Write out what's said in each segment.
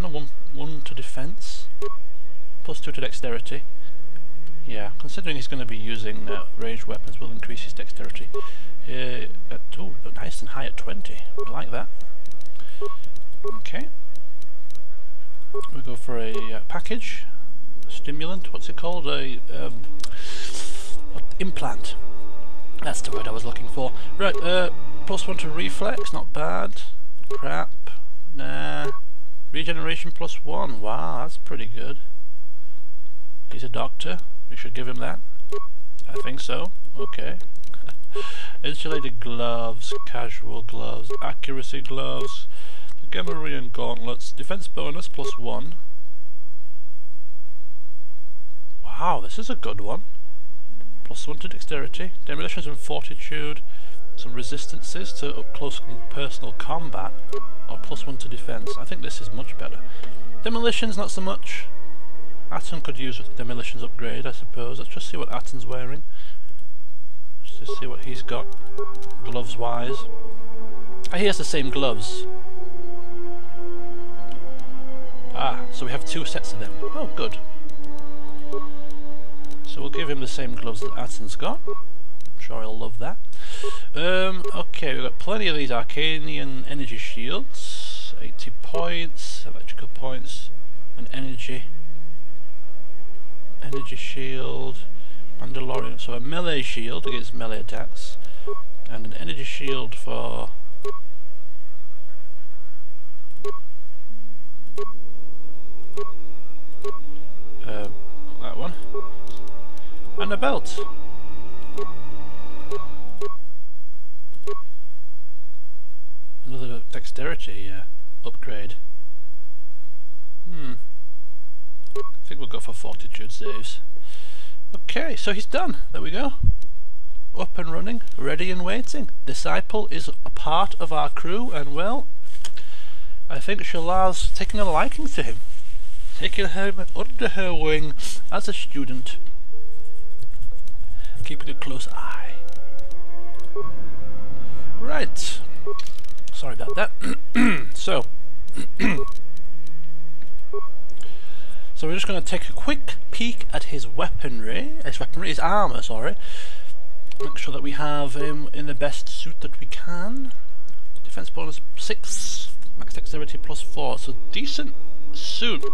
And a one to defense, +2 to dexterity. Yeah, considering he's going to be using ranged weapons, will increase his dexterity. Oh, nice and high at 20. We like that. Okay. We go for a package, stimulant. What's it called? A implant. That's the word I was looking for. Right. +1 to reflex. Not bad. Crap. Nah. Regeneration +1. Wow, that's pretty good. He's a doctor. We should give him that. I think so. Okay. Insulated gloves, casual gloves, accuracy gloves, the Gamma-Rayan gauntlets, defense bonus +1. Wow, this is a good one. +1 to dexterity, demolitions and fortitude, some resistances to up close and personal combat, or +1 to defense. I think this is much better. Demolitions, not so much. Atten could use a demolitions upgrade, I suppose. Let's just see what Atten's wearing. Just to see what he's got, gloves wise. He has the same gloves. Ah, so we have 2 sets of them. Oh, good. So we'll give him the same gloves that Atten's got. I'm sure he'll love that. Okay, we've got plenty of these Arcanian energy shields. 80 points, electrical points, and energy shield, Mandalorian, so a melee shield against melee attacks, and an energy shield for that one, and a belt. Another dexterity upgrade. I think we'll go for fortitude saves. Okay, so he's done. There we go. Up and running, ready and waiting. Disciple is a part of our crew, and well, I think Shalar's taking a liking to him. Taking him under her wing as a student. Keeping a close eye. Right. Sorry about that. So we're just going to take a quick peek at his weaponry, his armour, sorry. Make sure that we have him in the best suit that we can. Defense bonus 6, max dexterity +4, so decent suit.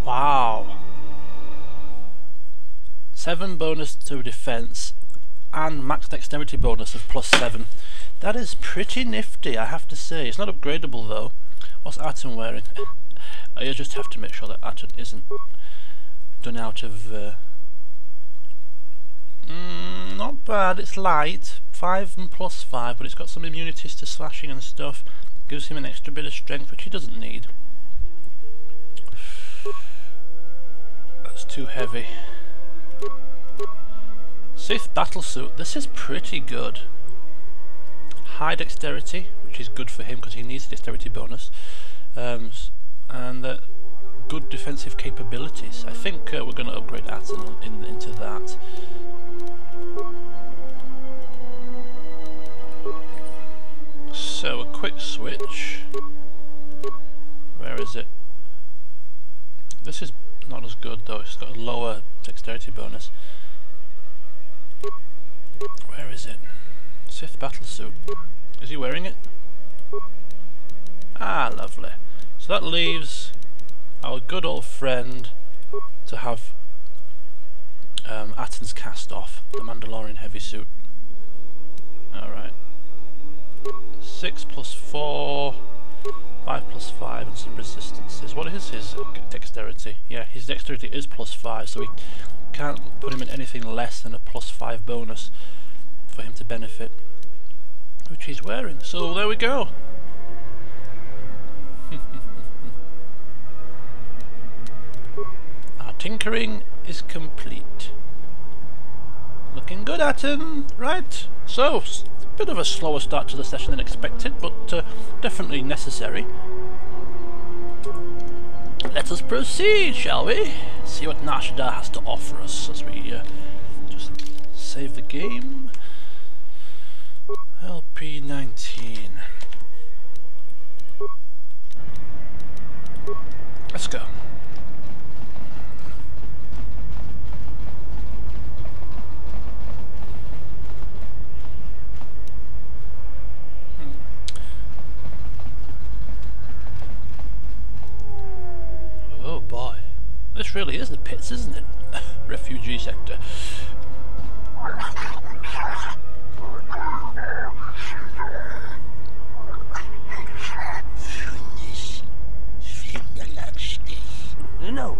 Wow. 7 bonus to defense and max dexterity bonus of +7. That is pretty nifty, I have to say. It's not upgradable though. What's Atten wearing? You just have to make sure that Atten isn't done out of... not bad, it's light. 5 and +5, but it's got some immunities to slashing and stuff. Gives him an extra bit of strength, which he doesn't need. That's too heavy. Sith battlesuit. This is pretty good. High dexterity, which is good for him because he needs dexterity bonus, and good defensive capabilities. I think we're going to upgrade Atten into that. So a quick switch. Where is it? This is not as good though. It's got a lower dexterity bonus. Where is it? Sith battlesuit. Is he wearing it? Ah, lovely. So that leaves our good old friend to have Atten's cast off, the Mandalorian heavy suit. Alright. 6 +4, 5 +5, and some resistances. What is his dexterity? Yeah, his dexterity is +5, so we can't put him in anything less than a +5 bonus for him to benefit, which he's wearing. So there we go. Our tinkering is complete. Looking good, Atten. Right, so a bit of a slower start to the session than expected, but definitely necessary. Let us proceed, shall we? See what Nar Shaddaa has to offer us as we just save the game. LP19. go. Oh boy, this really is the pits, isn't it? Refugee sector. No,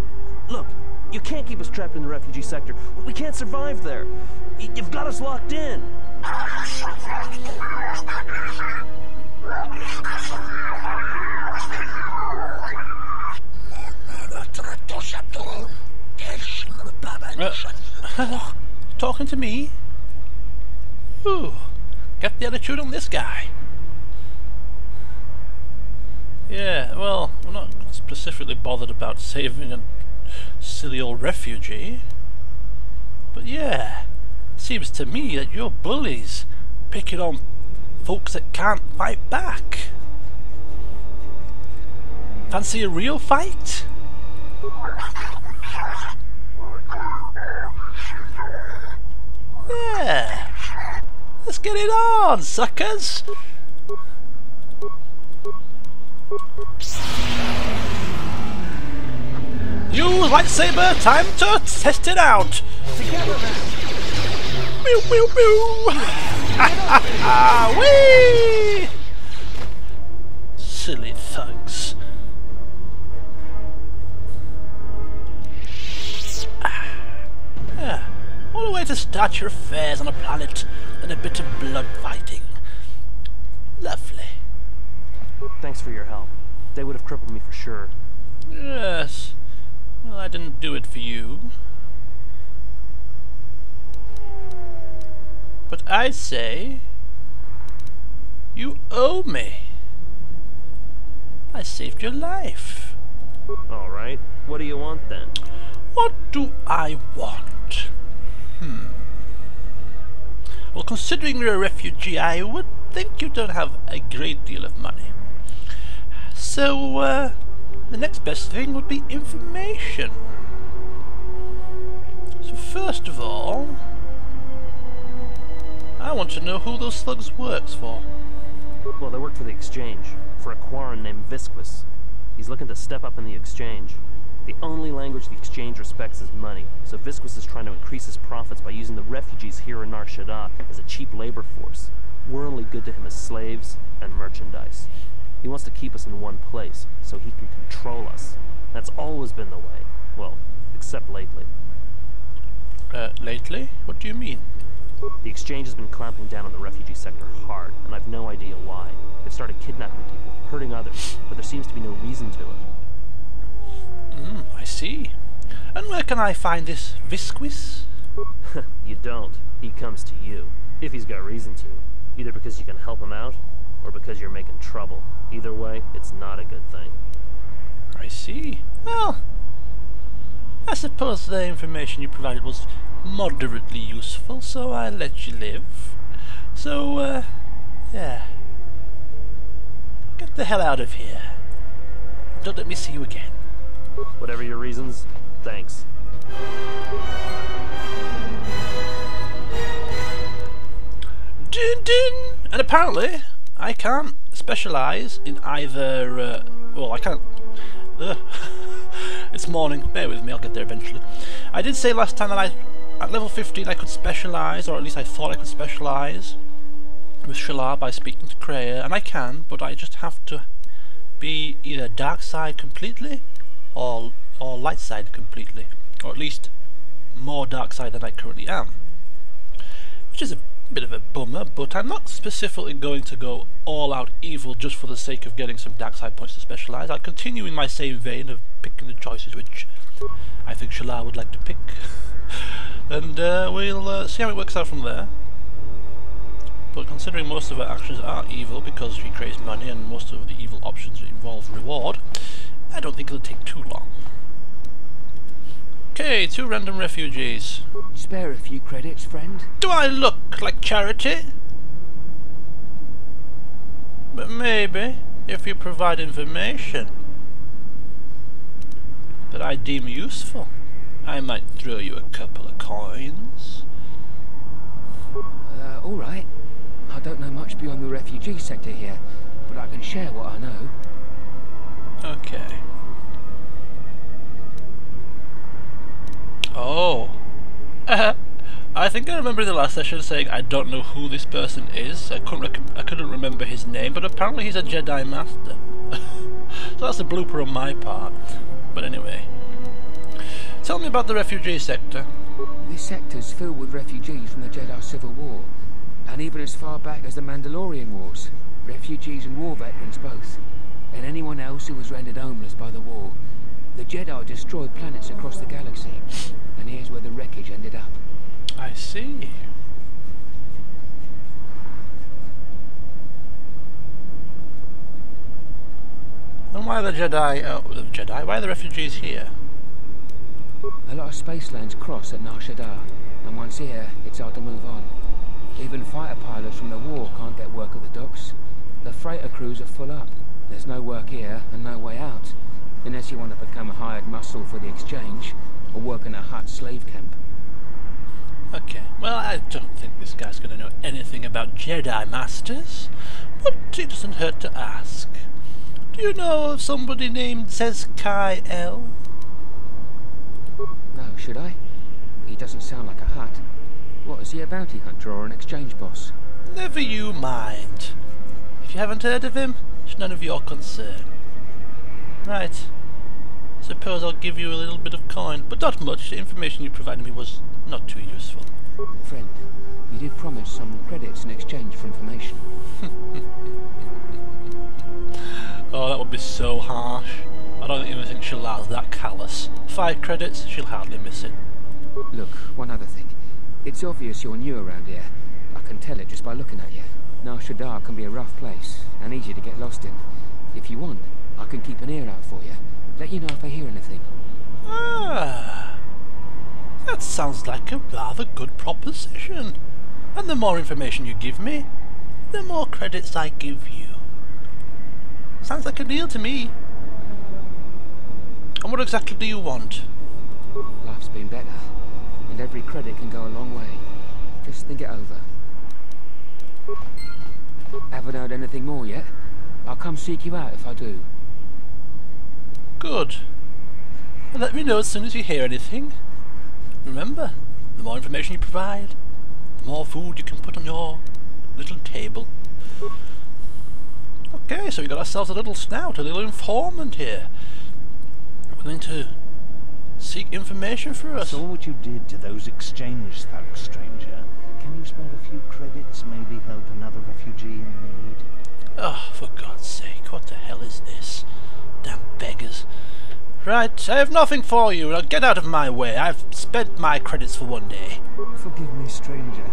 look, you can't keep us trapped in the refugee sector. We can't survive there. You've got us locked in. Talking to me? Ooh, get the attitude on this guy. Yeah, well, we're not specifically bothered about saving a silly old refugee. But yeah, seems to me that you're bullies, picking on folks that can't fight back. Fancy a real fight? Yeah, let's get it on, suckers! Use lightsaber, time to test it out! Together, man. Pew pew pew! Ha ha ha! Whee! Silly thugs. Yeah, what a way to start your affairs on a planet than a bit of blood fighting. Lovely. Thanks for your help. They would have crippled me for sure. Yes. Well, I didn't do it for you. But I say, you owe me. I saved your life. Alright, what do you want then? What do I want? Well, considering you're a refugee, I would think you don't have a great deal of money. So, the next best thing would be information. So first of all, I want to know who those slugs works for. Well, they work for the Exchange, for a Quarren named Visquis. He's looking to step up in the Exchange. The only language the Exchange respects is money, so Visquis is trying to increase his profits by using the refugees here in Nar Shaddaa as a cheap labor force. We're only good to him as slaves and merchandise. He wants to keep us in one place, so he can control us. That's always been the way. Well, except lately. Lately? What do you mean? The Exchange has been clamping down on the refugee sector hard, and I've no idea why. They've started kidnapping people, hurting others, but there seems to be no reason to it. I see. And where can I find this Visquis? You don't. He comes to you. If he's got reason to. Either because you can help him out, or because you're making trouble. Either way, it's not a good thing. I see. Well, I suppose the information you provided was moderately useful, so I let you live. So, yeah. Get the hell out of here. Don't let me see you again. Whatever your reasons, thanks. Dun dun! And apparently, I can't specialise in either, well, I can't... It's morning, bear with me, I'll get there eventually. I did say last time that at level 15 I could specialise, or at least I thought I could specialise with Shalar by speaking to Kreia, and I can, but I just have to be either dark side completely, or light side completely, or at least more dark side than I currently am. Which is a bit of a bummer, but I'm not specifically going to go all out evil just for the sake of getting some dark side points to specialise. I'll continue in my same vein of picking the choices which I think Shalar would like to pick, and we'll see how it works out from there. But considering most of her actions are evil because she creates money and most of the evil options involve reward, I don't think it'll take too long. Okay, 2 random refugees. Spare a few credits, friend. Do I look like charity? But maybe, if you provide information. that I deem useful. I might throw you a couple of coins. Alright. I don't know much beyond the refugee sector here, but I can share what I know. Okay. Oh. I think I remember in the last session saying I don't know who this person is. I couldn't remember his name, but apparently he's a Jedi Master. So that's a blooper on my part. But anyway. Tell me about the refugee sector. This sector's filled with refugees from the Jedi Civil War, and even as far back as the Mandalorian Wars. Refugees and war veterans both. And anyone else who was rendered homeless by the war. The Jedi destroyed planets across the galaxy, and here's where the wreckage ended up. I see. And why are the Jedi? Why are the refugees here? A lot of space lanes cross at Nar Shaddaa, and once here, it's hard to move on. Even fighter pilots from the war can't get work at the docks. The freighter crews are full up. There's no work here and no way out, unless you want to become a hired muscle for the exchange, or work in a Hutt slave camp. Okay, well, I don't think this guy's going to know anything about Jedi Masters, but it doesn't hurt to ask. Do you know of somebody named Kai L? No, should I? He doesn't sound like a Hutt. What, is he a bounty hunter or an exchange boss? Never you mind. If you haven't heard of him, it's none of your concern. Right. Suppose I'll give you a little bit of coin, but not much. The information you provided me was not too useful. Friend, you did promise some credits in exchange for information. Oh, that would be so harsh. I don't even think Shalar's that callous. 5 credits, she'll hardly miss it. Look, one other thing. It's obvious you're new around here. I can tell it just by looking at you. Nar Shaddaa can be a rough place, and easy to get lost in. If you want, I can keep an ear out for you. Let you know if I hear anything. Ah, that sounds like a rather good proposition. And the more information you give me, the more credits I give you. Sounds like a deal to me. And what exactly do you want? Life's been better, and every credit can go a long way. Just think it over. Haven't heard anything more yet? I'll come seek you out if I do. Good. Well, let me know as soon as you hear anything. Remember, the more information you provide, the more food you can put on your little table. Okay, so we got ourselves a little snout, a little informant here. Willing to seek information for us. I saw what you did to those exchange thugs, stranger. Can you spare a few credits, maybe help another refugee in need? Oh, for God's sake, what the hell is this? Damn beggars. Right, I have nothing for you. Now get out of my way. I've spent my credits for one day. Forgive me, stranger,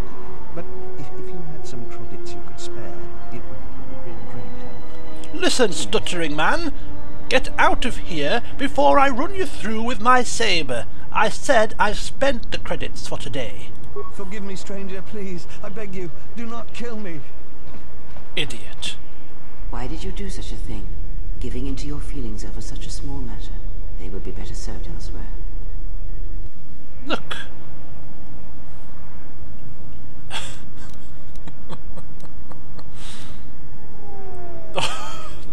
but if you had some credits you could spare, it would be a great help. Listen, stuttering man. Get out of here before I run you through with my saber. I said I've spent the credits for today. Forgive me, stranger, please. I beg you, do not kill me. Idiot. Why did you do such a thing? Giving in to your feelings over such a small matter. They would be better served elsewhere. Look.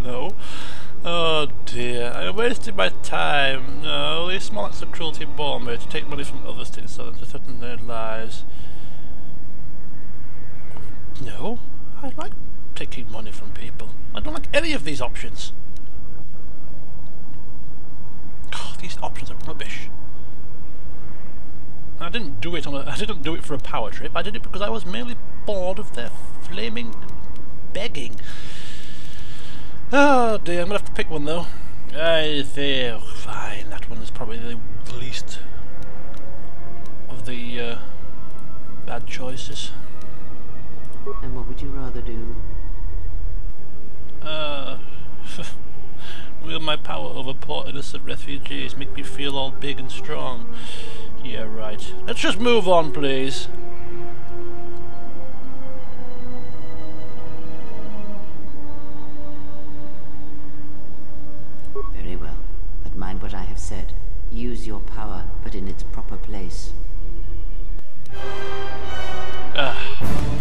No. Oh dear, I wasted my time. No, these small acts of cruelty bore me to take money from others to insult them, to threaten their lives. No, I like taking money from people. I don't like any of these options. Oh, these options are rubbish. I didn't do it for a power trip. I did it because I was mainly bored of their flaming begging. Oh dear, I'm gonna have to pick one though. Fine, that one is probably the least of the bad choices. And what would you rather do? Wield my power over poor innocent refugees, make me feel all big and strong. Yeah, right. Let's just move on, please. Very well, but mind what I have said. Use your power, but in its proper place. Ah.